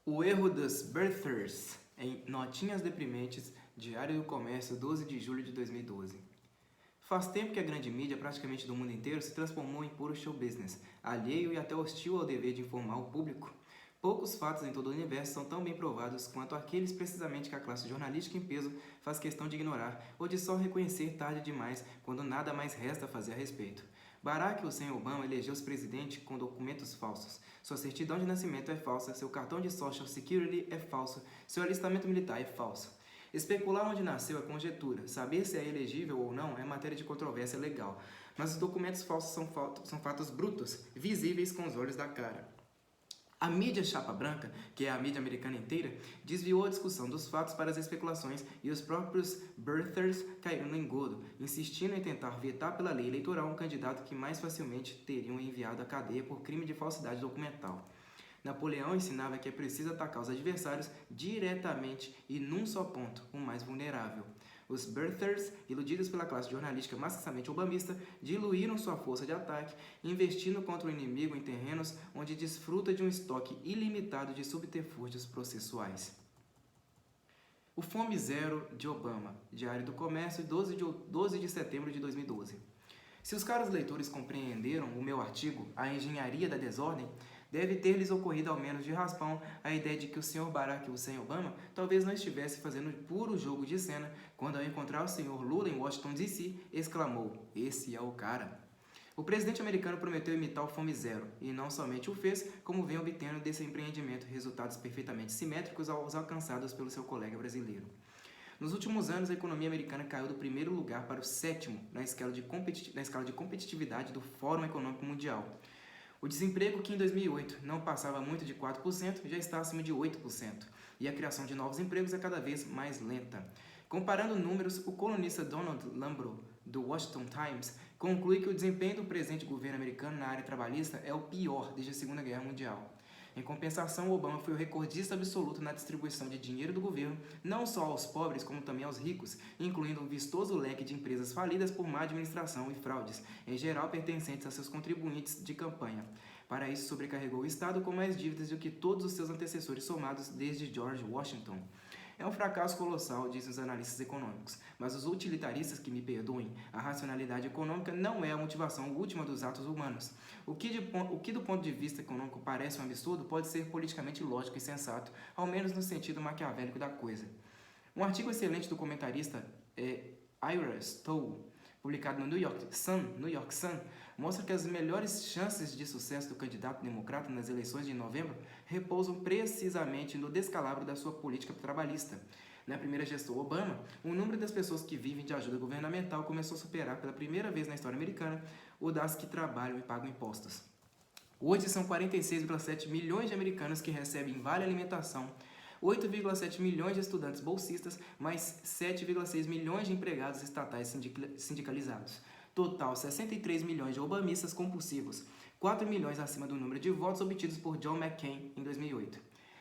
O erro dos birthers em Notinhas Deprimentes, Diário do Comércio, 12 de julho de 2012. Faz tempo que a grande mídia, praticamente do mundo inteiro, se transformou em puro show business, alheio e até hostil ao dever de informar o público. Poucos fatos em todo o universo são tão bem provados quanto aqueles precisamente que a classe jornalística em peso faz questão de ignorar ou de só reconhecer tarde demais, quando nada mais resta a fazer a respeito. Barack Hussein Obama elegeu-se presidente com documentos falsos. Sua certidão de nascimento é falsa, seu cartão de Social Security é falso, seu alistamento militar é falso. Especular onde nasceu é conjectura, saber se é elegível ou não é matéria de controvérsia legal, mas os documentos falsos são fatos brutos, visíveis com os olhos da cara. A mídia chapa branca, que é a mídia americana inteira, desviou a discussão dos fatos para as especulações e os próprios birthers caíram no engodo, insistindo em tentar vetar pela lei eleitoral um candidato que mais facilmente teriam enviado à cadeia por crime de falsidade documental. Napoleão ensinava que é preciso atacar os adversários diretamente e num só ponto, o mais vulnerável. Os birthers, iludidos pela classe jornalística maciçamente obamista, diluíram sua força de ataque, investindo contra o inimigo em terrenos onde desfruta de um estoque ilimitado de subterfúgios processuais. O Fome Zero de Obama, Diário do Comércio, 12 de setembro de 2012. Se os caros leitores compreenderam o meu artigo, A Engenharia da Desordem, deve ter-lhes ocorrido ao menos de raspão a ideia de que o Sr. Barack Hussein Obama talvez não estivesse fazendo puro jogo de cena quando, ao encontrar o Sr. Lula em Washington, D.C., exclamou: "Esse é o cara". O presidente americano prometeu imitar o Fome Zero, e não somente o fez, como vem obtendo desse empreendimento resultados perfeitamente simétricos aos alcançados pelo seu colega brasileiro. Nos últimos anos, a economia americana caiu do primeiro lugar para o sétimo na escala de competitividade do Fórum Econômico Mundial. O desemprego, que em 2008 não passava muito de 4%, já está acima de 8%, e a criação de novos empregos é cada vez mais lenta. Comparando números, o colunista Donald Lambro, do Washington Times, conclui que o desempenho do presente governo americano na área trabalhista é o pior desde a Segunda Guerra Mundial. Em compensação, Obama foi o recordista absoluto na distribuição de dinheiro do governo, não só aos pobres, como também aos ricos, incluindo um vistoso leque de empresas falidas por má administração e fraudes, em geral pertencentes a seus contribuintes de campanha. Para isso, sobrecarregou o Estado com mais dívidas do que todos os seus antecessores somados desde George Washington. É um fracasso colossal, dizem os analistas econômicos, mas os utilitaristas que me perdoem, a racionalidade econômica não é a motivação última dos atos humanos. O que do ponto de vista econômico parece um absurdo pode ser politicamente lógico e sensato, ao menos no sentido maquiavélico da coisa. Um artigo excelente do comentarista Ira Stowe, publicado no New York Sun, mostra que as melhores chances de sucesso do candidato democrata nas eleições de novembro repousam precisamente no descalabro da sua política trabalhista. Na primeira gestão Obama, o número das pessoas que vivem de ajuda governamental começou a superar pela primeira vez na história americana o das que trabalham e pagam impostos. Hoje são 46,7 milhões de americanos que recebem vale alimentação, 8,7 milhões de estudantes bolsistas, mais 7,6 milhões de empregados estatais sindicalizados. Total, 63 milhões de obamistas compulsivos, 4 milhões acima do número de votos obtidos por John McCain em 2008.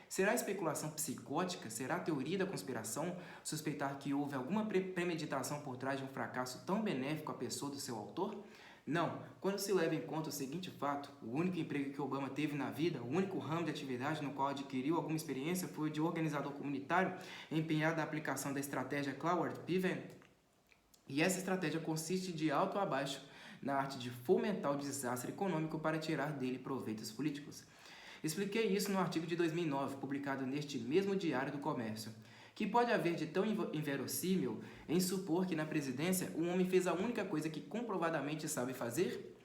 Será especulação psicótica? Será teoria da conspiração suspeitar que houve alguma premeditação por trás de um fracasso tão benéfico à pessoa do seu autor? Não, quando se leva em conta o seguinte fato, o único emprego que Obama teve na vida, o único ramo de atividade no qual adquiriu alguma experiência foi o de organizador comunitário, empenhado na aplicação da estratégia Cloward-Piven. E essa estratégia consiste de alto a baixo na arte de fomentar o desastre econômico para tirar dele proveitos políticos. Expliquei isso no artigo de 2009, publicado neste mesmo Diário do Comércio. Que pode haver de tão inverossímil em supor que na presidência um homem fez a única coisa que comprovadamente sabe fazer?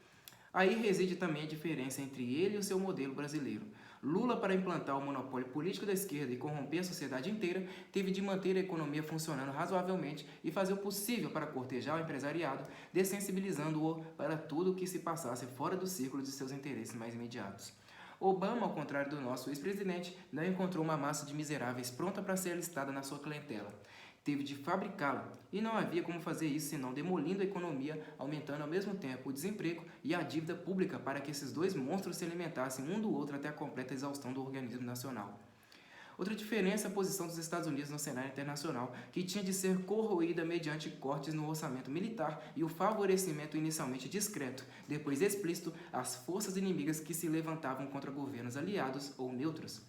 Aí reside também a diferença entre ele e o seu modelo brasileiro. Lula, para implantar o monopólio político da esquerda e corromper a sociedade inteira, teve de manter a economia funcionando razoavelmente e fazer o possível para cortejar o empresariado, dessensibilizando-o para tudo o que se passasse fora do círculo de seus interesses mais imediatos. Obama, ao contrário do nosso ex-presidente, não encontrou uma massa de miseráveis pronta para ser alistada na sua clientela. Teve de fabricá-la, e não havia como fazer isso senão demolindo a economia, aumentando ao mesmo tempo o desemprego e a dívida pública para que esses dois monstros se alimentassem um do outro até a completa exaustão do organismo nacional. Outra diferença é a posição dos Estados Unidos no cenário internacional, que tinha de ser corroída mediante cortes no orçamento militar e o favorecimento inicialmente discreto, depois explícito, às forças inimigas que se levantavam contra governos aliados ou neutros.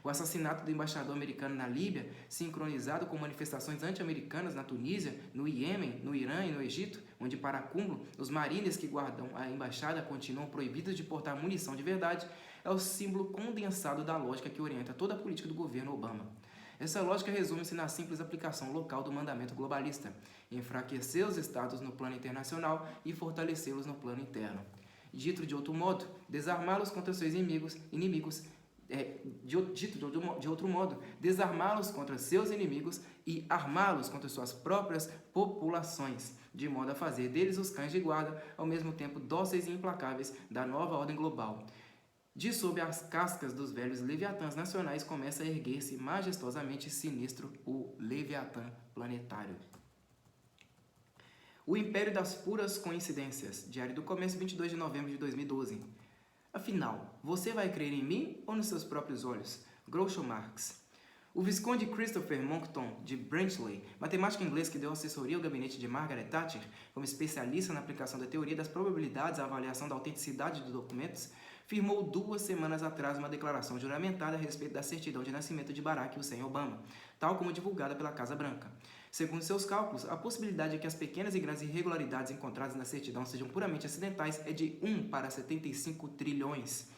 O assassinato do embaixador americano na Líbia, sincronizado com manifestações anti-americanas na Tunísia, no Iêmen, no Irã e no Egito, onde, para acúmulo, os marines que guardam a embaixada continuam proibidos de portar munição de verdade, é o símbolo condensado da lógica que orienta toda a política do governo Obama. Essa lógica resume-se na simples aplicação local do mandamento globalista, enfraquecer os estados no plano internacional e fortalecê-los no plano interno. Dito de outro modo, desarmá-los contra seus inimigos de outro modo, desarmá-los contra seus inimigos e armá-los contra suas próprias populações, de modo a fazer deles os cães de guarda, ao mesmo tempo dóceis e implacáveis da nova ordem global. De sob as cascas dos velhos leviatãs nacionais começa a erguer-se majestosamente sinistro o Leviatã planetário. O Império das Puras Coincidências, Diário do Comércio, 22 de novembro de 2012. Afinal, você vai crer em mim ou nos seus próprios olhos? Groucho Marx. O Visconde Christopher Monckton de Braintree, matemático inglês que deu assessoria ao gabinete de Margaret Thatcher, como especialista na aplicação da teoria das probabilidades à avaliação da autenticidade dos documentos, firmou 2 semanas atrás uma declaração juramentada a respeito da certidão de nascimento de Barack Hussein Obama, tal como divulgada pela Casa Branca. Segundo seus cálculos, a possibilidade de que as pequenas e grandes irregularidades encontradas na certidão sejam puramente acidentais é de 1 para 75 trilhões.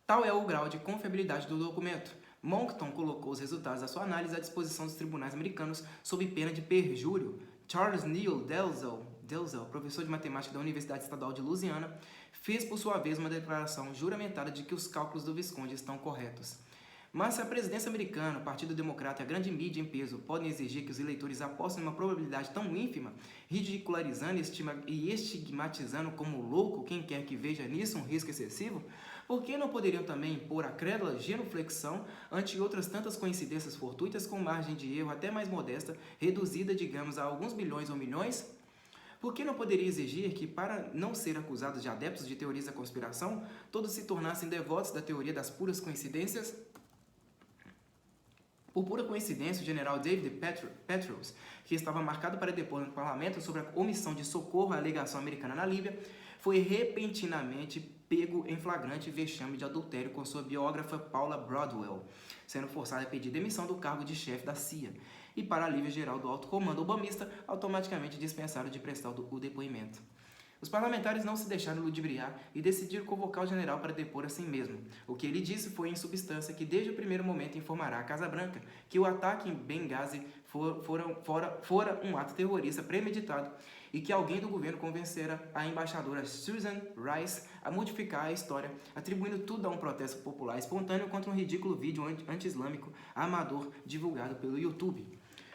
Tal é o grau de confiabilidade do documento. Monckton colocou os resultados da sua análise à disposição dos tribunais americanos sob pena de perjúrio. Charles Neal Delzell, professor de matemática da Universidade Estadual de Louisiana, fez por sua vez uma declaração juramentada de que os cálculos do Visconde estão corretos. Mas se a presidência americana, o Partido Democrata e a grande mídia em peso podem exigir que os eleitores apostem numa probabilidade tão ínfima, ridicularizando e estigmatizando como louco quem quer que veja nisso um risco excessivo, por que não poderiam também impor a crédula genuflexão ante outras tantas coincidências fortuitas com margem de erro até mais modesta, reduzida, digamos, a alguns bilhões ou milhões? Por que não poderia exigir que, para não ser acusados de adeptos de teorias da conspiração, todos se tornassem devotos da teoria das puras coincidências? Por pura coincidência, o general David Petraeus, que estava marcado para depor no parlamento sobre a omissão de socorro à alegação americana na Líbia, foi repentinamente pego em flagrante vexame de adultério com sua biógrafa Paula Broadwell, sendo forçado a pedir demissão do cargo de chefe da CIA, e, para alívio geral do alto comando obamista, automaticamente dispensaram de prestar o depoimento. Os parlamentares não se deixaram ludibriar e decidiram convocar o general para depor assim mesmo. O que ele disse foi, em substância, que desde o primeiro momento informará a Casa Branca que o ataque em Benghazi fora um ato terrorista premeditado e que alguém do governo convencera a embaixadora Susan Rice a modificar a história, atribuindo tudo a um protesto popular espontâneo contra um ridículo vídeo anti-islâmico amador divulgado pelo YouTube.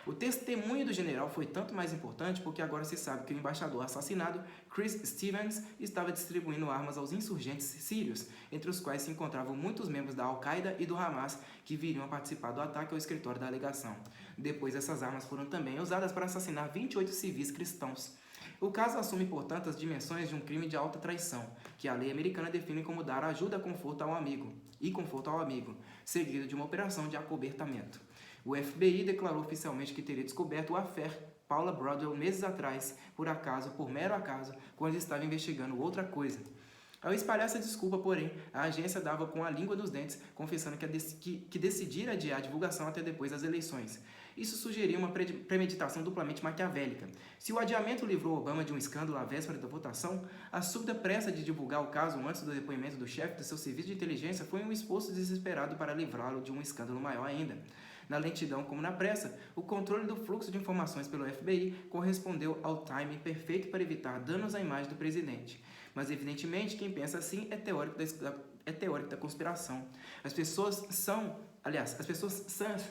O testemunho do general foi tanto mais importante porque agora se sabe que o embaixador assassinado, Chris Stevens, estava distribuindo armas aos insurgentes sírios, entre os quais se encontravam muitos membros da Al-Qaeda e do Hamas que viriam a participar do ataque ao escritório da alegação. Depois, essas armas foram também usadas para assassinar 28 civis cristãos. O caso assume, portanto, as dimensões de um crime de alta traição, que a lei americana define como dar ajuda e conforto ao amigo, seguido de uma operação de acobertamento. O FBI declarou oficialmente que teria descoberto o affair Paula Broadwell meses atrás, por mero acaso, quando estava investigando outra coisa. Ao espalhar essa desculpa, porém, a agência dava com a língua dos dentes, confessando que decidira adiar a divulgação até depois das eleições. Isso sugeria uma premeditação duplamente maquiavélica. Se o adiamento livrou Obama de um escândalo à véspera da votação, a súbita pressa de divulgar o caso antes do depoimento do chefe do seu serviço de inteligência foi um esforço desesperado para livrá-lo de um escândalo maior ainda. Na lentidão como na pressa, o controle do fluxo de informações pelo FBI correspondeu ao timing perfeito para evitar danos à imagem do presidente. Mas, evidentemente, quem pensa assim é teórico da conspiração. As pessoas sãs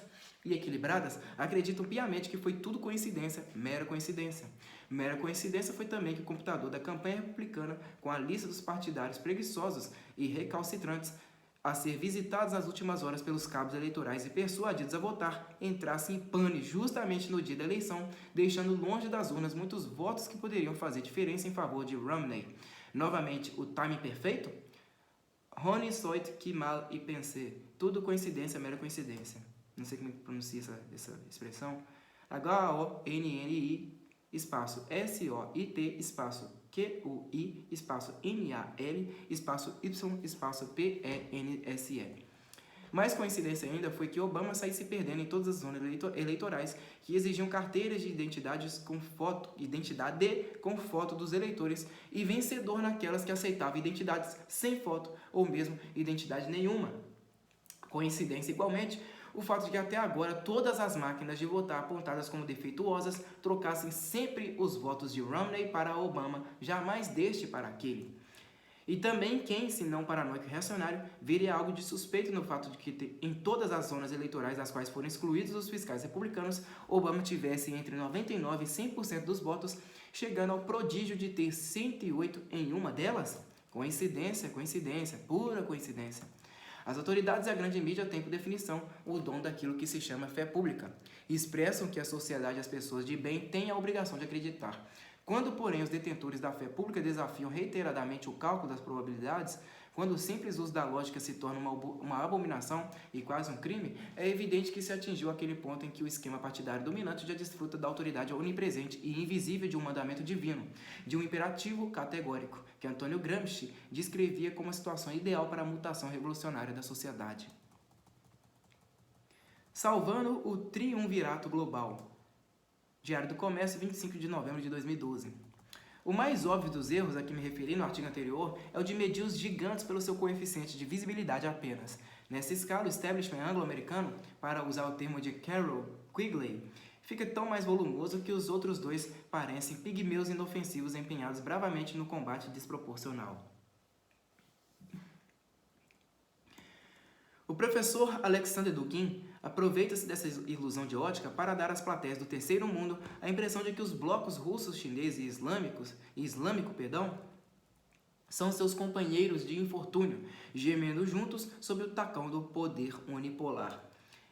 e equilibradas acreditam piamente que foi tudo coincidência, mera coincidência. Mera coincidência foi também que o computador da campanha republicana, com a lista dos partidários preguiçosos e recalcitrantes a ser visitados nas últimas horas pelos cabos eleitorais e persuadidos a votar, entrasse em pane justamente no dia da eleição, deixando longe das urnas muitos votos que poderiam fazer diferença em favor de Romney. Novamente, o timing perfeito? Honi soit qui mal y pense. Tudo coincidência, mera coincidência. Não sei como é que pronuncia essa expressão. H-O-N-N-I, espaço S-O-I-T, espaço QUI, espaço NAL, espaço Y, espaço PENSE. Mais coincidência ainda foi que Obama saísse se perdendo em todas as zonas eleitorais que exigiam carteiras de identidade com foto dos eleitores e vencedor naquelas que aceitavam identidades sem foto ou mesmo identidade nenhuma. Coincidência igualmente o fato de que até agora todas as máquinas de votar apontadas como defeituosas trocassem sempre os votos de Romney para Obama, jamais deste para aquele. E também quem, se não paranoico e reacionário, veria algo de suspeito no fato de que em todas as zonas eleitorais das quais foram excluídos os fiscais republicanos, Obama tivesse entre 99% e 100% dos votos, chegando ao prodígio de ter 108 em uma delas? Coincidência, pura coincidência. As autoridades e a grande mídia têm por definição o dom daquilo que se chama fé pública. Expressam que a sociedade e as pessoas de bem têm a obrigação de acreditar. Quando, porém, os detentores da fé pública desafiam reiteradamente o cálculo das probabilidades, quando o simples uso da lógica se torna uma abominação e quase um crime, é evidente que se atingiu aquele ponto em que o esquema partidário dominante já desfruta da autoridade onipresente e invisível de um mandamento divino, de um imperativo categórico, que Antônio Gramsci descrevia como a situação ideal para a mutação revolucionária da sociedade. Salvando o triunvirato global. Diário do Comércio, 25 de novembro de 2012. O mais óbvio dos erros a que me referi no artigo anterior é o de medir os gigantes pelo seu coeficiente de visibilidade apenas. Nessa escala, o establishment anglo-americano, para usar o termo de Carroll Quigley, fica tão mais volumoso que os outros dois parecem pigmeus inofensivos empenhados bravamente no combate desproporcional. O professor Alexander Dugin aproveita-se dessa ilusão de ótica para dar às plateias do terceiro mundo a impressão de que os blocos russos, chinês e islâmico, são seus companheiros de infortúnio, gemendo juntos sob o tacão do poder unipolar.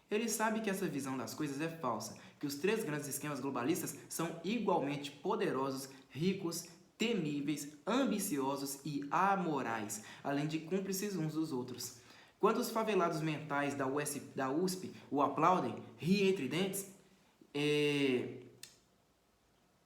Ele sabe que essa visão das coisas é falsa, que os três grandes esquemas globalistas são igualmente poderosos, ricos, temíveis, ambiciosos e amorais, além de cúmplices uns dos outros. Quando os favelados mentais da USP o aplaudem, riem entre dentes,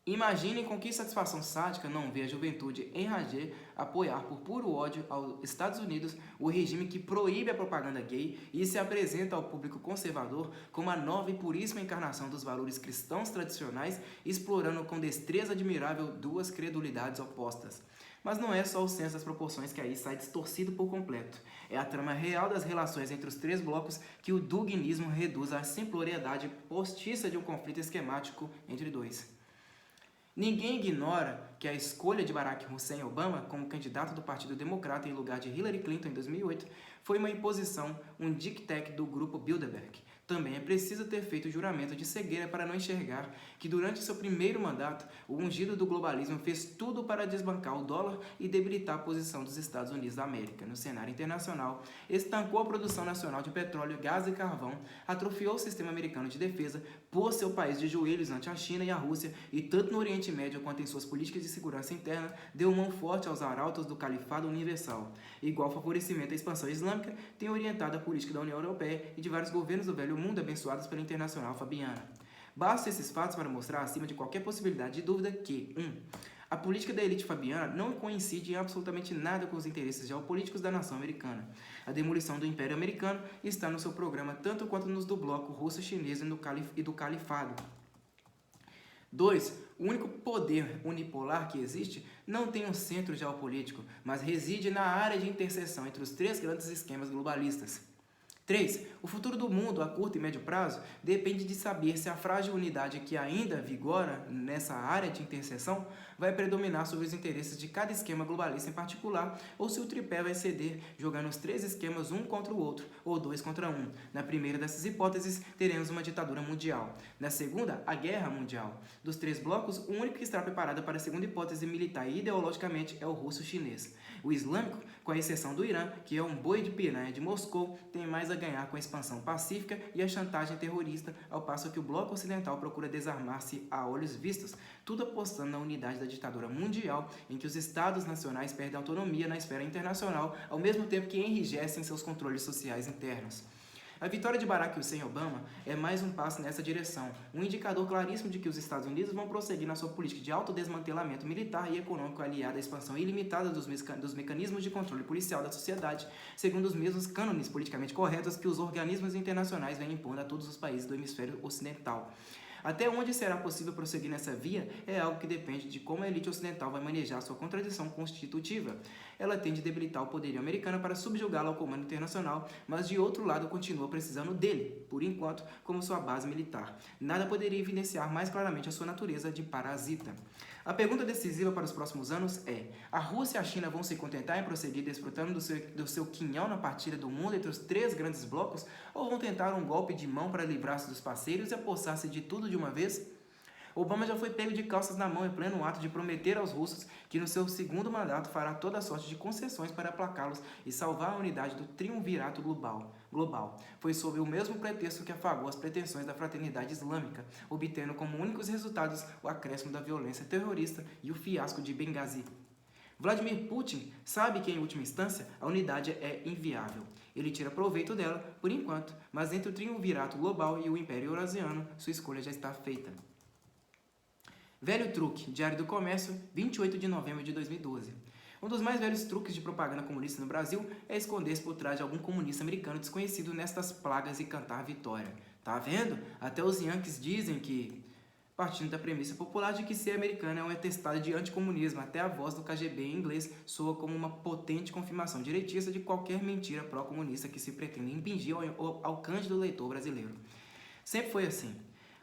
imaginem com que satisfação sádica não vê a juventude enrager apoiar por puro ódio aos Estados Unidos o regime que proíbe a propaganda gay e se apresenta ao público conservador como a nova e puríssima encarnação dos valores cristãos tradicionais, explorando com destreza admirável duas credulidades opostas. Mas não é só o senso das proporções que aí sai distorcido por completo. É a trama real das relações entre os três blocos que o duginismo reduz à simploriedade postiça de um conflito esquemático entre dois. Ninguém ignora que a escolha de Barack Hussein Obama como candidato do Partido Democrata em lugar de Hillary Clinton em 2008 foi uma imposição, um dictate do grupo Bilderberg. Também é preciso ter feito o juramento de cegueira para não enxergar que durante seu primeiro mandato, o ungido do globalismo fez tudo para desbancar o dólar e debilitar a posição dos Estados Unidos da América no cenário internacional, estancou a produção nacional de petróleo, gás e carvão, atrofiou o sistema americano de defesa, pôs seu país de joelhos ante a China e a Rússia e tanto no Oriente Médio quanto em suas políticas de segurança interna, deu mão forte aos arautos do califado universal. Igual favorecimento à expansão islâmica tem orientado a política da União Europeia e de vários governos do Velho Mundo abençoados pela Internacional Fabiana. Basta esses fatos para mostrar, acima de qualquer possibilidade de dúvida, que 1. A política da elite fabiana não coincide em absolutamente nada com os interesses geopolíticos da nação americana. A demolição do Império Americano está no seu programa tanto quanto nos do bloco russo-chinês e do califado. 2. O único poder unipolar que existe não tem um centro geopolítico, mas reside na área de interseção entre os três grandes esquemas globalistas. 3. O futuro do mundo a curto e médio prazo depende de saber se a frágil unidade que ainda vigora nessa área de interseção vai predominar sobre os interesses de cada esquema globalista em particular ou se o tripé vai ceder, jogando os três esquemas um contra o outro ou dois contra um. Na primeira dessas hipóteses, teremos uma ditadura mundial. Na segunda, a guerra mundial. Dos três blocos, o único que está preparado para a segunda hipótese militar e ideologicamente é o russo-chinês. O islâmico, com a exceção do Irã, que é um boi de piranha de Moscou, tem mais a ganhar com a expansão pacífica e a chantagem terrorista, ao passo que o bloco ocidental procura desarmar-se a olhos vistos, tudo apostando na unidade da ditadura mundial, em que os estados nacionais perdem autonomia na esfera internacional, ao mesmo tempo que enrijecem seus controles sociais internos. A vitória de Barack Hussein Obama é mais um passo nessa direção, um indicador claríssimo de que os Estados Unidos vão prosseguir na sua política de autodesmantelamento militar e econômico aliada à expansão ilimitada dos mecanismos de controle policial da sociedade, segundo os mesmos cânones politicamente corretos que os organismos internacionais vêm impondo a todos os países do hemisfério ocidental. Até onde será possível prosseguir nessa via é algo que depende de como a elite ocidental vai manejar sua contradição constitutiva. Ela tende a debilitar o poderio americano para subjugá-lo ao comando internacional, mas de outro lado continua precisando dele, por enquanto, como sua base militar. Nada poderia evidenciar mais claramente a sua natureza de parasita. A pergunta decisiva para os próximos anos é: a Rússia e a China vão se contentar em prosseguir desfrutando do seu quinhão na partilha do mundo entre os três grandes blocos, ou vão tentar um golpe de mão para livrar-se dos parceiros e apossar-se de tudo de uma vez? Obama já foi pego de calças na mão em pleno ato de prometer aos russos que no seu segundo mandato fará toda a sorte de concessões para aplacá-los e salvar a unidade do triunvirato global. Foi sob o mesmo pretexto que afagou as pretensões da fraternidade islâmica, obtendo como únicos resultados o acréscimo da violência terrorista e o fiasco de Benghazi. Vladimir Putin sabe que, em última instância, a unidade é inviável. Ele tira proveito dela, por enquanto, mas entre o triunvirato global e o Império Eurasiano, sua escolha já está feita. Velho truque, Diário do Comércio, 28 de novembro de 2012. Um dos mais velhos truques de propaganda comunista no Brasil é esconder-se por trás de algum comunista americano desconhecido nestas plagas e cantar vitória. Tá vendo? Até os Yankees dizem que, partindo da premissa popular de que ser americano é um atestado de anticomunismo, até a voz do KGB em inglês soa como uma potente confirmação direitista de qualquer mentira pró-comunista que se pretende impingir ao cândido leitor brasileiro. Sempre foi assim.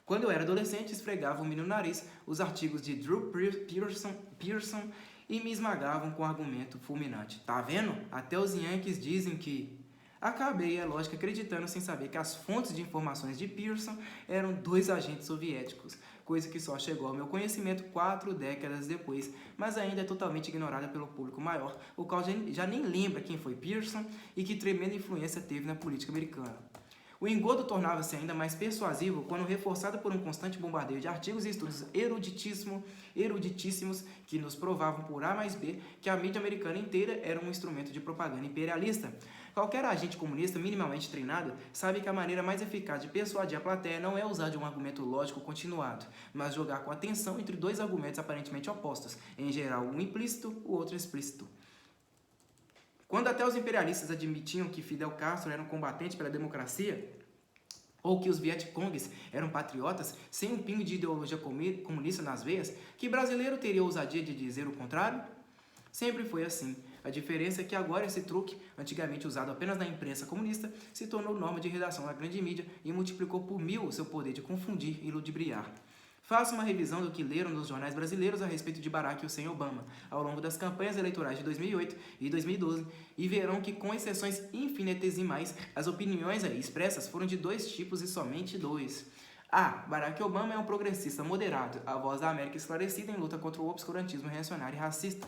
Quando eu era adolescente, esfregava-me no nariz os artigos de Drew Pearson e me esmagavam com um argumento fulminante. Tá vendo? Até os Yankees dizem que... Acabei, é lógico, acreditando sem saber que as fontes de informações de Pearson eram 2 agentes soviéticos, coisa que só chegou ao meu conhecimento 4 décadas depois, mas ainda é totalmente ignorada pelo público maior, o qual já nem lembra quem foi Pearson e que tremenda influência teve na política americana. O engodo tornava-se ainda mais persuasivo quando reforçado por um constante bombardeio de artigos e estudos eruditíssimos que nos provavam por A mais B que a mídia americana inteira era um instrumento de propaganda imperialista. Qualquer agente comunista minimamente treinado sabe que a maneira mais eficaz de persuadir a plateia não é usar de um argumento lógico continuado, mas jogar com a tensão entre 2 argumentos aparentemente opostos, em geral um implícito, o outro explícito. Quando até os imperialistas admitiam que Fidel Castro era um combatente pela democracia, ou que os Vietcongues eram patriotas sem um pingo de ideologia comunista nas veias, que brasileiro teria ousadia de dizer o contrário? Sempre foi assim. A diferença é que agora esse truque, antigamente usado apenas na imprensa comunista, se tornou norma de redação da grande mídia e multiplicou por 1000 o seu poder de confundir e ludibriar. Faça uma revisão do que leram nos jornais brasileiros a respeito de Barack Hussein Obama ao longo das campanhas eleitorais de 2008 e 2012 e verão que, com exceções infinitesimais, as opiniões aí expressas foram de 2 tipos e somente 2. A. Barack Obama é um progressista moderado, a voz da América esclarecida em luta contra o obscurantismo reacionário e racista.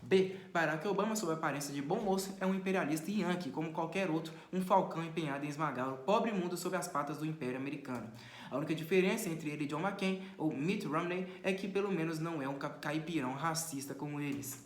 B. Barack Obama, sob a aparência de bom moço, é um imperialista yankee, como qualquer outro, um falcão empenhado em esmagar o pobre mundo sob as patas do Império Americano. A única diferença entre ele e John McCain, ou Mitt Romney, é que pelo menos não é um caipirão racista como eles.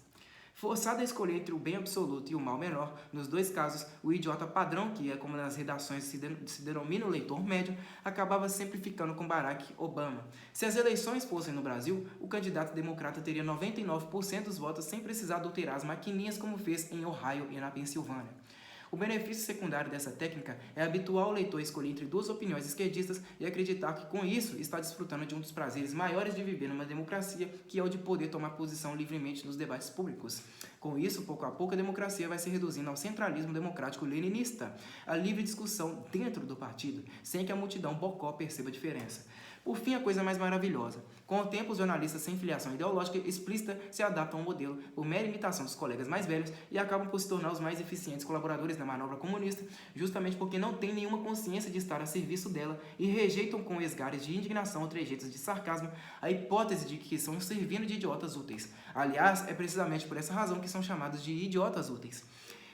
Forçado a escolher entre o bem absoluto e o mal menor, nos 2 casos, o idiota padrão, que é como nas redações se denomina o leitor médio, acabava sempre ficando com Barack Obama. Se as eleições fossem no Brasil, o candidato democrata teria 99% dos votos sem precisar adulterar as maquininhas como fez em Ohio e na Pensilvânia. O benefício secundário dessa técnica é habituar o leitor a escolher entre 2 opiniões esquerdistas e acreditar que, com isso, está desfrutando de um dos prazeres maiores de viver numa democracia, que é o de poder tomar posição livremente nos debates públicos. Com isso, pouco a pouco, a democracia vai se reduzindo ao centralismo democrático leninista, a livre discussão dentro do partido, sem que a multidão bocó perceba a diferença. Por fim, a coisa mais maravilhosa. Com o tempo, os jornalistas sem filiação ideológica explícita se adaptam ao modelo por mera imitação dos colegas mais velhos e acabam por se tornar os mais eficientes colaboradores da manobra comunista, justamente porque não têm nenhuma consciência de estar a serviço dela e rejeitam com esgares de indignação ou trejeitos de sarcasmo a hipótese de que estão servindo de idiotas úteis. Aliás, é precisamente por essa razão que são chamados de idiotas úteis.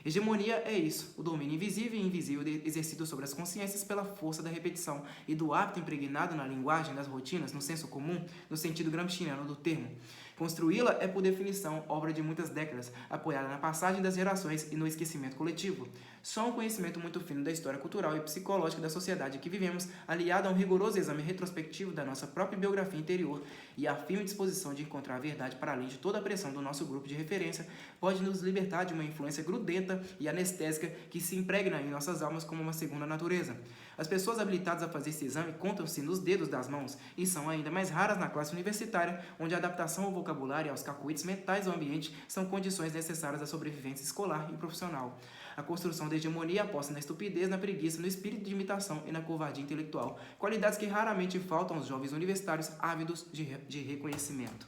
Hegemonia é isso, o domínio invisível e invisível exercido sobre as consciências pela força da repetição e do hábito impregnado na linguagem, nas rotinas, no senso comum, no sentido gramsciano do termo. Construí-la é, por definição, obra de muitas décadas, apoiada na passagem das gerações e no esquecimento coletivo. Só um conhecimento muito fino da história cultural e psicológica da sociedade que vivemos, aliado a um rigoroso exame retrospectivo da nossa própria biografia interior e a firme disposição de encontrar a verdade para além de toda a pressão do nosso grupo de referência, pode nos libertar de uma influência grudenta e anestésica que se impregna em nossas almas como uma segunda natureza. As pessoas habilitadas a fazer esse exame contam-se nos dedos das mãos e são ainda mais raras na classe universitária, onde a adaptação ao vocabulário e aos cacuetes mentais do ambiente são condições necessárias à sobrevivência escolar e profissional. A construção da hegemonia aposta na estupidez, na preguiça, no espírito de imitação e na covardia intelectual, qualidades que raramente faltam aos jovens universitários ávidos de reconhecimento.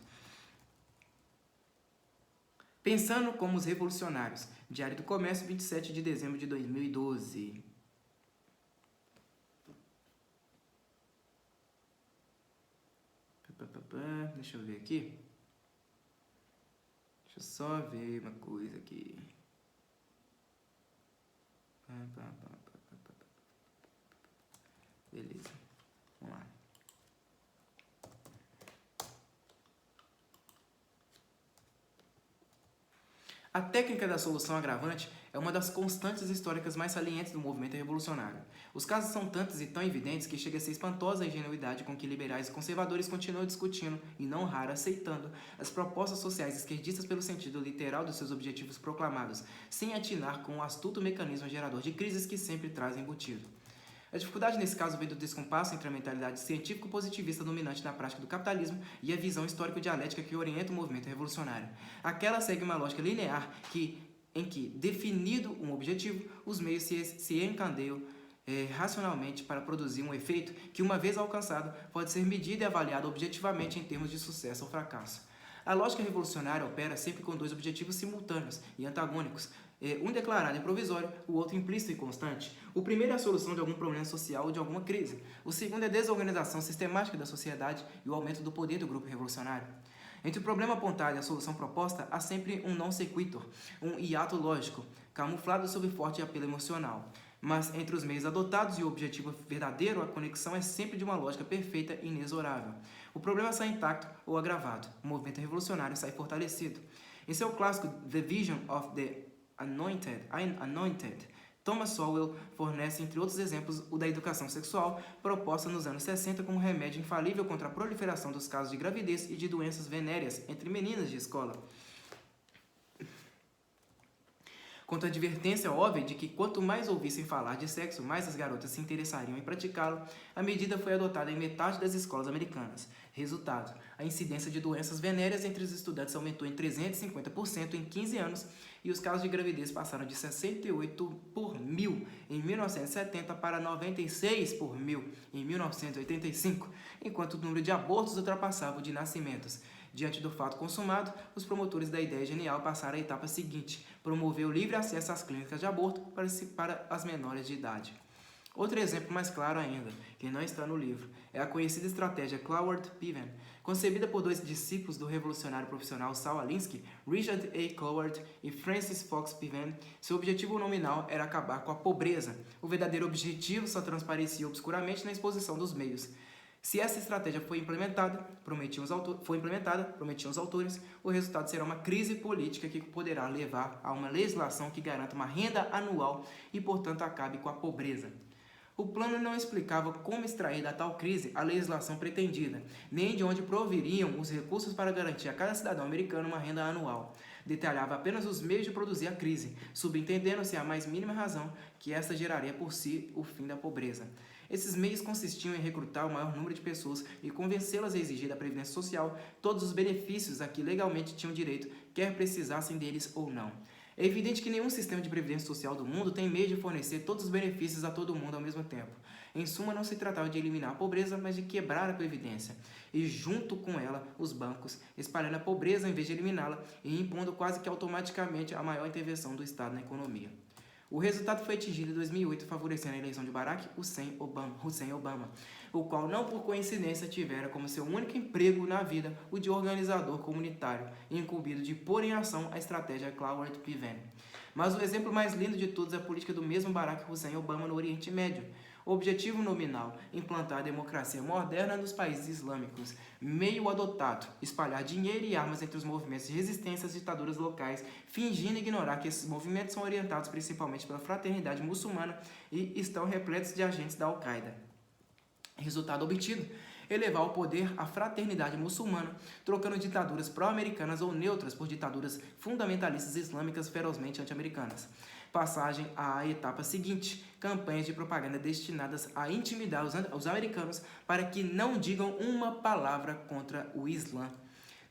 Pensando como os revolucionários. Diário do Comércio, 27 de dezembro de 2012. Deixa eu ver aqui. Deixa eu só ver uma coisa aqui. Beleza. Vamos lá. A técnica da solução agravante é uma das constantes históricas mais salientes do movimento revolucionário. Os casos são tantos e tão evidentes que chega a ser espantosa a ingenuidade com que liberais e conservadores continuam discutindo, e não raro aceitando, as propostas sociais esquerdistas pelo sentido literal dos seus objetivos proclamados, sem atinar com o astuto mecanismo gerador de crises que sempre traz embutido. A dificuldade nesse caso vem do descompasso entre a mentalidade científico-positivista dominante na prática do capitalismo e a visão histórico-dialética que orienta o movimento revolucionário. Aquela segue uma lógica linear em que, definido um objetivo, os meios se encadeiam racionalmente para produzir um efeito que, uma vez alcançado, pode ser medido e avaliado objetivamente em termos de sucesso ou fracasso. A lógica revolucionária opera sempre com dois objetivos simultâneos e antagônicos, um declarado e provisório, o outro implícito e constante. O primeiro é a solução de algum problema social ou de alguma crise. O segundo é a desorganização sistemática da sociedade e o aumento do poder do grupo revolucionário. Entre o problema apontado e a solução proposta, há sempre um non sequitur, um hiato lógico, camuflado sob forte apelo emocional. Mas entre os meios adotados e o objetivo verdadeiro, a conexão é sempre de uma lógica perfeita e inexorável. O problema sai intacto ou agravado. O movimento revolucionário sai fortalecido. Em seu clássico The Vision of the Anointed, Thomas Sowell fornece, entre outros exemplos, o da educação sexual, proposta nos anos 60 como remédio infalível contra a proliferação dos casos de gravidez e de doenças venéreas entre meninas de escola. Quanto à advertência óbvia de que quanto mais ouvissem falar de sexo, mais as garotas se interessariam em praticá-lo, a medida foi adotada em metade das escolas americanas. Resultado: a incidência de doenças venéreas entre os estudantes aumentou em 350% em 15 anos e os casos de gravidez passaram de 68 por mil em 1970 para 96 por mil em 1985, enquanto o número de abortos ultrapassava o de nascimentos. Diante do fato consumado, os promotores da ideia genial passaram à etapa seguinte: promover o livre acesso às clínicas de aborto para as menores de idade. Outro exemplo mais claro ainda, que não está no livro, é a conhecida estratégia Cloward Piven, concebida por dois discípulos do revolucionário profissional Saul Alinsky, Richard A. Cloward e Francis Fox Piven. Seu objetivo nominal era acabar com a pobreza. O verdadeiro objetivo só transparecia obscuramente na exposição dos meios. Se essa estratégia foi implementada, prometiam os autores, o resultado será uma crise política que poderá levar a uma legislação que garanta uma renda anual e, portanto, acabe com a pobreza. O plano não explicava como extrair da tal crise a legislação pretendida, nem de onde proviriam os recursos para garantir a cada cidadão americano uma renda anual. Detalhava apenas os meios de produzir a crise, subentendendo-se a mais mínima razão que esta geraria por si o fim da pobreza. Esses meios consistiam em recrutar o maior número de pessoas e convencê-las a exigir da Previdência Social todos os benefícios a que legalmente tinham direito, quer precisassem deles ou não. É evidente que nenhum sistema de previdência social do mundo tem meio de fornecer todos os benefícios a todo mundo ao mesmo tempo. Em suma, não se tratava de eliminar a pobreza, mas de quebrar a Previdência, e junto com ela os bancos, espalhando a pobreza em vez de eliminá-la e impondo quase que automaticamente a maior intervenção do Estado na economia. O resultado foi atingido em 2008, favorecendo a eleição de Barack Hussein Obama, o qual, não por coincidência, tivera como seu único emprego na vida o de organizador comunitário, incumbido de pôr em ação a estratégia Cloward Piven. Mas o exemplo mais lindo de todos é a política do mesmo Barack Hussein Obama no Oriente Médio. Objetivo nominal: implantar a democracia moderna nos países islâmicos. Meio adotado: espalhar dinheiro e armas entre os movimentos de resistência às ditaduras locais, fingindo ignorar que esses movimentos são orientados principalmente pela fraternidade muçulmana e estão repletos de agentes da Al-Qaeda. Resultado obtido: elevar ao poder a fraternidade muçulmana, trocando ditaduras pró-americanas ou neutras por ditaduras fundamentalistas islâmicas ferozmente anti-americanas. Passagem à etapa seguinte: campanhas de propaganda destinadas a intimidar os americanos para que não digam uma palavra contra o Islã.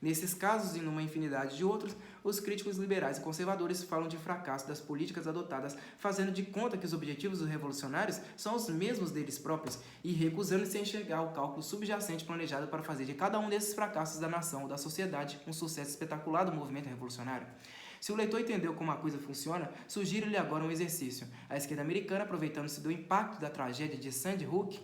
Nesses casos e numa infinidade de outros, os críticos liberais e conservadores falam de fracasso das políticas adotadas, fazendo de conta que os objetivos dos revolucionários são os mesmos deles próprios e recusando-se a enxergar o cálculo subjacente planejado para fazer de cada um desses fracassos da nação ou da sociedade um sucesso espetacular do movimento revolucionário. Se o leitor entendeu como a coisa funciona, sugiro-lhe agora um exercício. A esquerda americana, aproveitando-se do impacto da tragédia de Sandy Hook,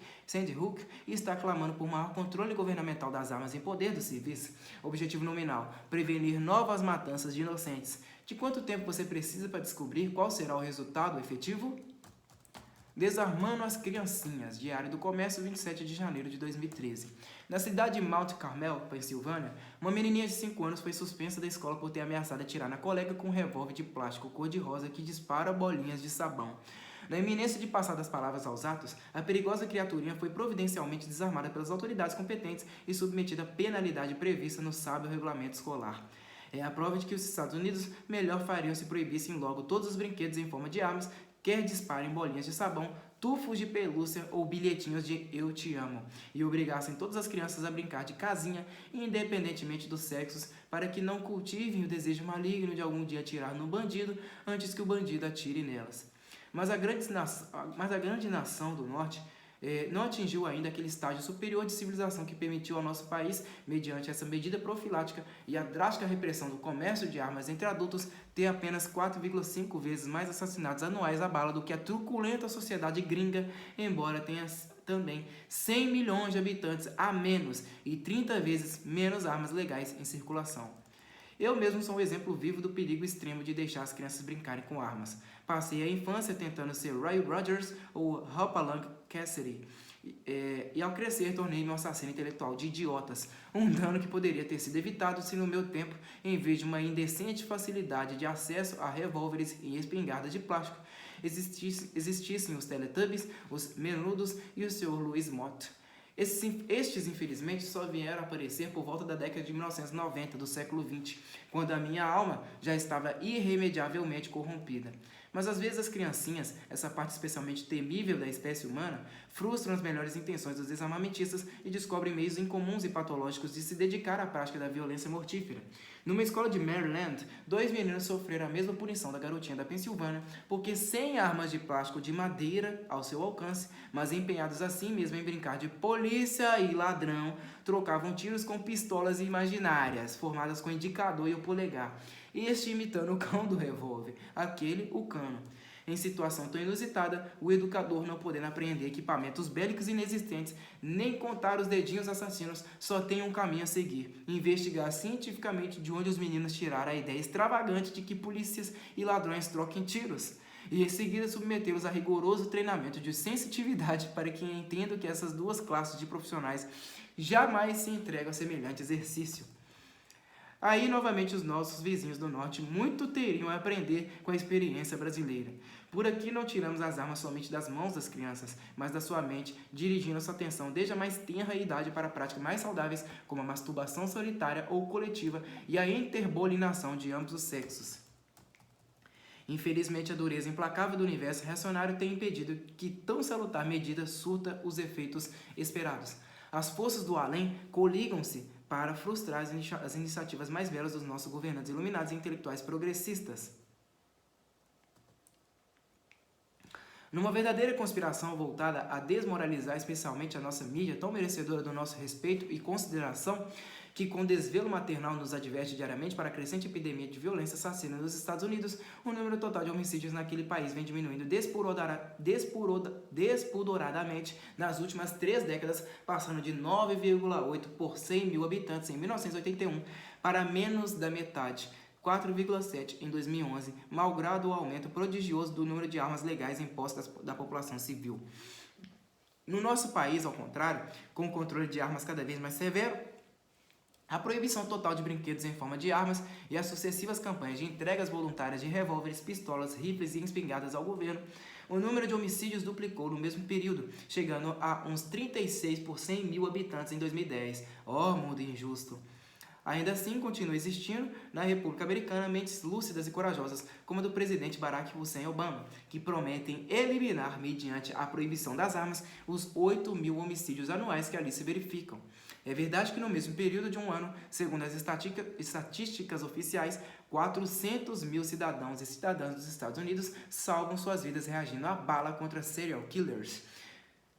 está clamando por maior controle governamental das armas em poder dos civis. Objetivo nominal: prevenir novas matanças de inocentes. De quanto tempo você precisa para descobrir qual será o resultado efetivo? Desarmando as criancinhas. Diário do Comércio, 27 de janeiro de 2013. Na cidade de Mount Carmel, Pensilvânia, uma menininha de 5 anos foi suspensa da escola por ter ameaçado atirar na colega com um revólver de plástico cor-de-rosa que dispara bolinhas de sabão. Na iminência de passar das palavras aos atos, a perigosa criaturinha foi providencialmente desarmada pelas autoridades competentes e submetida à penalidade prevista no sábio regulamento escolar. É a prova de que os Estados Unidos melhor fariam se proibissem logo todos os brinquedos em forma de armas, quer disparem bolinhas de sabão, tufos de pelúcia ou bilhetinhos de eu te amo, e obrigassem todas as crianças a brincar de casinha, independentemente dos sexos, para que não cultivem o desejo maligno de algum dia atirar no bandido antes que o bandido atire nelas. Mas a grande nação do norte não atingiu ainda aquele estágio superior de civilização que permitiu ao nosso país, mediante essa medida profilática e a drástica repressão do comércio de armas entre adultos, ter apenas 4,5 vezes mais assassinatos anuais à bala do que a truculenta sociedade gringa, embora tenha também 100 milhões de habitantes a menos e 30 vezes menos armas legais em circulação. Eu mesmo sou um exemplo vivo do perigo extremo de deixar as crianças brincarem com armas. Passei a infância tentando ser Roy Rogers ou Hopalong Cassidy, e ao crescer tornei-me um assassino intelectual de idiotas, um dano que poderia ter sido evitado se no meu tempo, em vez de uma indecente facilidade de acesso a revólveres e espingardas de plástico, existissem os Teletubbies, os Menudos e o Sr. Louis Mott. Estes, infelizmente, só vieram a aparecer por volta da década de 1990 do século XX, quando a minha alma já estava irremediavelmente corrompida. Mas às vezes as criancinhas, essa parte especialmente temível da espécie humana, frustram as melhores intenções dos desarmamentistas e descobrem meios incomuns e patológicos de se dedicar à prática da violência mortífera. Numa escola de Maryland, 2 meninos sofreram a mesma punição da garotinha da Pensilvânia, porque sem armas de plástico de madeira ao seu alcance, mas empenhados assim mesmo em brincar de polícia e ladrão, trocavam tiros com pistolas imaginárias, formadas com o indicador e o polegar, este imitando o cão do revólver, aquele o cano. Em situação tão inusitada, o educador, não podendo apreender equipamentos bélicos inexistentes, nem contar os dedinhos assassinos, só tem um caminho a seguir: investigar cientificamente de onde os meninos tiraram a ideia extravagante de que polícias e ladrões troquem tiros, e em seguida submetê-los a rigoroso treinamento de sensitividade para que entendam que essas duas classes de profissionais jamais se entregam a semelhante exercício. Aí, novamente, os nossos vizinhos do norte muito teriam a aprender com a experiência brasileira. Por aqui não tiramos as armas somente das mãos das crianças, mas da sua mente, dirigindo sua atenção desde a mais tenra idade para práticas mais saudáveis, como a masturbação solitária ou coletiva e a interbolinação de ambos os sexos. Infelizmente, a dureza implacável do universo reacionário tem impedido que tão salutar medida surta os efeitos esperados. As forças do além coligam-se para frustrar as iniciativas mais belas dos nossos governantes iluminados e intelectuais progressistas. Numa verdadeira conspiração voltada a desmoralizar especialmente a nossa mídia, tão merecedora do nosso respeito e consideração, que com desvelo maternal nos adverte diariamente para a crescente epidemia de violência assassina nos Estados Unidos, o número total de homicídios naquele país vem diminuindo despudoradamente nas últimas 3 décadas, passando de 9,8 por 100 mil habitantes em 1981 para menos da metade, 4,7 em 2011, malgrado o aumento prodigioso do número de armas legais em posse da população civil. No nosso país, ao contrário, com o controle de armas cada vez mais severo, a proibição total de brinquedos em forma de armas e as sucessivas campanhas de entregas voluntárias de revólveres, pistolas, rifles e espingardas ao governo, o número de homicídios duplicou no mesmo período, chegando a uns 36 por 100 mil habitantes em 2010. Oh, mundo injusto! Ainda assim, continua existindo na República Americana mentes lúcidas e corajosas, como a do presidente Barack Hussein Obama, que prometem eliminar, mediante a proibição das armas, os 8 mil homicídios anuais que ali se verificam. É verdade que no mesmo período de um ano, segundo as estatísticas oficiais, 400 mil cidadãos e cidadãs dos Estados Unidos salvam suas vidas reagindo à bala contra serial killers,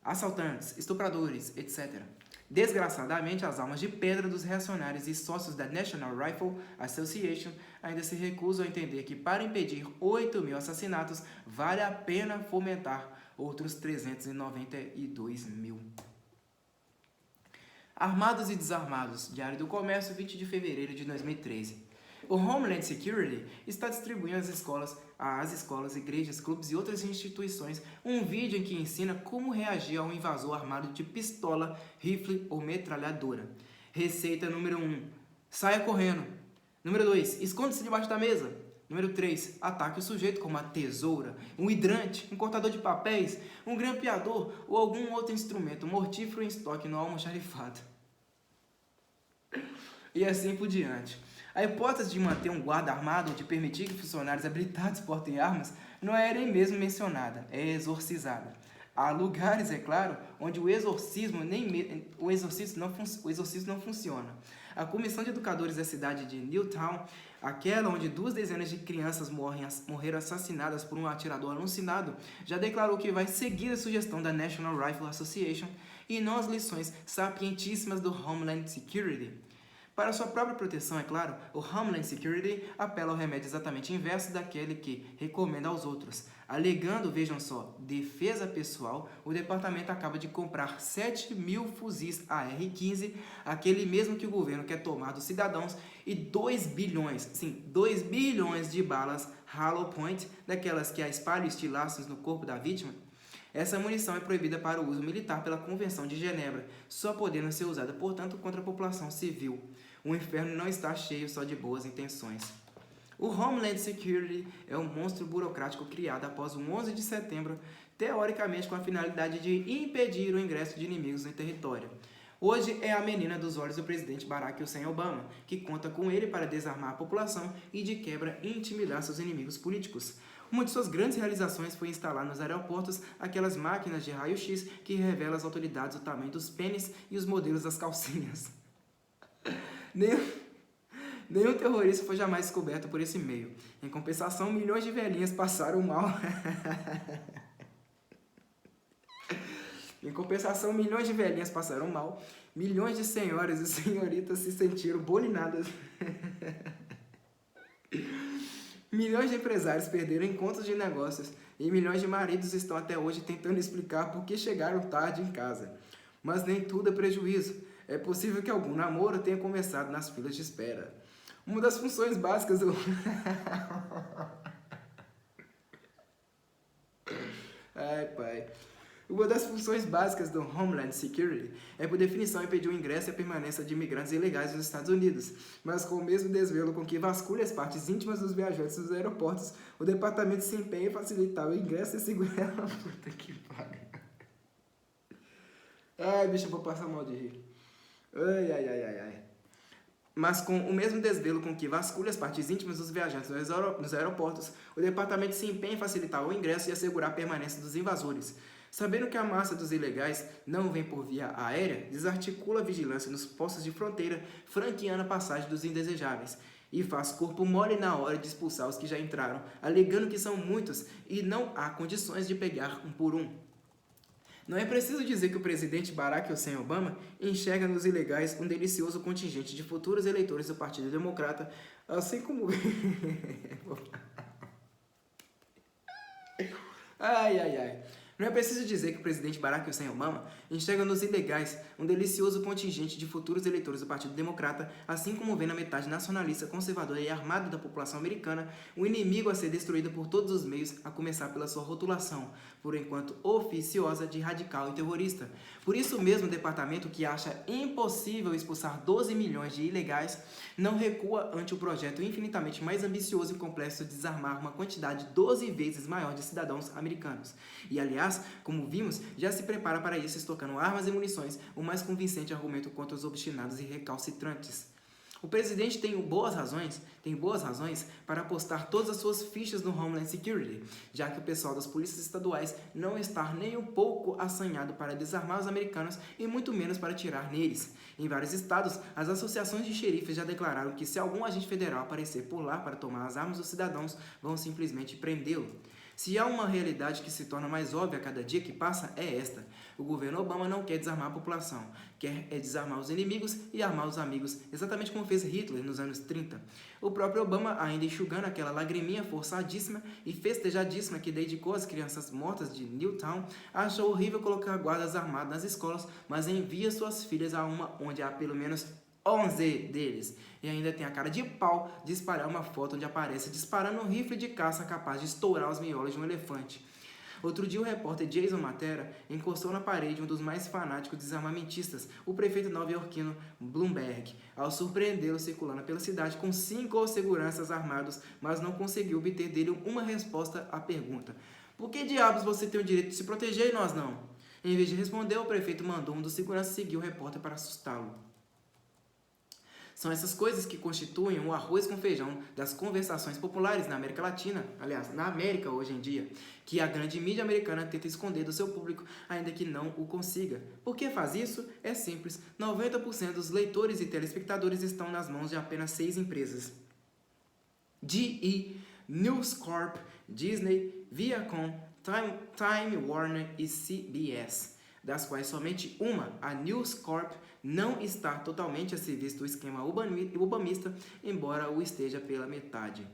assaltantes, estupradores, etc. Desgraçadamente, as almas de pedra dos reacionários e sócios da National Rifle Association ainda se recusam a entender que para impedir 8 mil assassinatos, vale a pena fomentar outros 392 mil. Armados e desarmados, Diário do Comércio, 20 de fevereiro de 2013. O Homeland Security está distribuindo às escolas, igrejas, clubes e outras instituições um vídeo em que ensina como reagir a um invasor armado de pistola, rifle ou metralhadora. Receita número 1. Saia correndo. Número 2. Esconda-se debaixo da mesa. Número 3. Ataque o sujeito com uma tesoura, um hidrante, um cortador de papéis, um grampeador ou algum outro instrumento mortífero em estoque no almoxarifado. E assim por diante. A hipótese de manter um guarda armado ou de permitir que funcionários habilitados portem armas não é nem mesmo mencionada, é exorcizada. Há lugares, é claro, onde o exorcismo não funciona. A Comissão de Educadores da cidade de Newtown, aquela onde 2 dezenas de crianças morreram assassinadas por um atirador alucinado, já declarou que vai seguir a sugestão da National Rifle Association e não as lições sapientíssimas do Homeland Security. Para sua própria proteção, é claro, o Homeland Security apela ao remédio exatamente inverso daquele que recomenda aos outros. Alegando, vejam só, defesa pessoal, o departamento acaba de comprar 7 mil fuzis AR-15, aquele mesmo que o governo quer tomar dos cidadãos, e 2 bilhões de balas hollow point, daquelas que espalham estilhaços no corpo da vítima. Essa munição é proibida para o uso militar pela Convenção de Genebra, só podendo ser usada, portanto, contra a população civil. O inferno não está cheio só de boas intenções. O Homeland Security é um monstro burocrático criado após o 11 de setembro, teoricamente com a finalidade de impedir o ingresso de inimigos no território. Hoje é a menina dos olhos do presidente Barack Hussein Obama, que conta com ele para desarmar a população e, de quebra, intimidar seus inimigos políticos. Uma de suas grandes realizações foi instalar nos aeroportos aquelas máquinas de raio-x que revelam às autoridades o tamanho dos pênis e os modelos das calcinhas. Nenhum terrorista foi jamais descoberto por esse meio. Em compensação, milhões de velhinhas passaram mal. Milhões de senhoras e senhoritas se sentiram bolinadas. Milhões de empresários perderam encontros de negócios e milhões de maridos estão até hoje tentando explicar por que chegaram tarde em casa. Mas nem tudo é prejuízo. É possível que algum namoro tenha começado nas filas de espera. Uma das funções básicas do... Ai, pai. Uma das funções básicas do Homeland Security é, por definição, impedir o ingresso e a permanência de imigrantes ilegais nos Estados Unidos. Mas com o mesmo desvelo com que vasculha as partes íntimas dos viajantes dos aeroportos, o departamento se empenha em facilitar o ingresso e segurar... Puta que pariu. Ai, bicho, eu vou passar mal de rir. Ai. Mas com o mesmo desvelo com que vasculha as partes íntimas dos viajantes nos aeroportos, o departamento se empenha em facilitar o ingresso e assegurar a permanência dos invasores. Sabendo que a massa dos ilegais não vem por via aérea, desarticula a vigilância nos postos de fronteira, franqueando a passagem dos indesejáveis. E faz corpo mole na hora de expulsar os que já entraram, alegando que são muitos e não há condições de pegar um por um. Não é preciso dizer que o presidente Barack Hussein Obama enxerga nos ilegais um delicioso contingente de futuros eleitores do Partido Democrata, assim como... Ai. Não é preciso dizer que o presidente Barack Hussein Obama enxerga nos ilegais um delicioso contingente de futuros eleitores do Partido Democrata, assim como vê na metade nacionalista, conservadora e armada da população americana um inimigo a ser destruído por todos os meios, a começar pela sua rotulação, por enquanto oficiosa, de radical e terrorista. Por isso mesmo, o departamento, que acha impossível expulsar 12 milhões de ilegais, não recua ante o projeto infinitamente mais ambicioso e complexo de desarmar uma quantidade 12 vezes maior de cidadãos americanos. E, aliás, como vimos, já se prepara para isso, estocando armas e munições, o mais convincente argumento contra os obstinados e recalcitrantes. O presidente tem boas razões para apostar todas as suas fichas no Homeland Security, já que o pessoal das polícias estaduais não está nem um pouco assanhado para desarmar os americanos e muito menos para atirar neles. Em vários estados, as associações de xerifes já declararam que se algum agente federal aparecer por lá para tomar as armas dos cidadãos, vão simplesmente prendê-lo. Se há uma realidade que se torna mais óbvia a cada dia que passa, é esta. O governo Obama não quer desarmar a população, quer desarmar os inimigos e armar os amigos, exatamente como fez Hitler nos anos 30. O próprio Obama, ainda enxugando aquela lagriminha forçadíssima e festejadíssima que dedicou às crianças mortas de Newtown, achou horrível colocar guardas armados nas escolas, mas envia suas filhas a uma onde há pelo menos 11 deles. E ainda tem a cara de pau de espalhar uma foto onde aparece disparando um rifle de caça capaz de estourar os miolos de um elefante. Outro dia, o repórter Jason Matera encostou na parede um dos mais fanáticos desarmamentistas, o prefeito nova-iorquino Bloomberg, ao surpreendê-lo circulando pela cidade com 5 seguranças armados, mas não conseguiu obter dele uma resposta à pergunta: por que diabos você tem o direito de se proteger e nós não? Em vez de responder, o prefeito mandou um dos seguranças seguir o repórter para assustá-lo. São essas coisas que constituem o arroz com feijão das conversações populares na América Latina, aliás, na América hoje em dia, que a grande mídia americana tenta esconder do seu público, ainda que não o consiga. Por que faz isso? É simples. 90% dos leitores e telespectadores estão nas mãos de apenas 6 empresas: GE, News Corp, Disney, Viacom, Time Warner e CBS, das quais somente uma, a News Corp, não está totalmente a serviço do esquema ubamista, embora o esteja pela metade.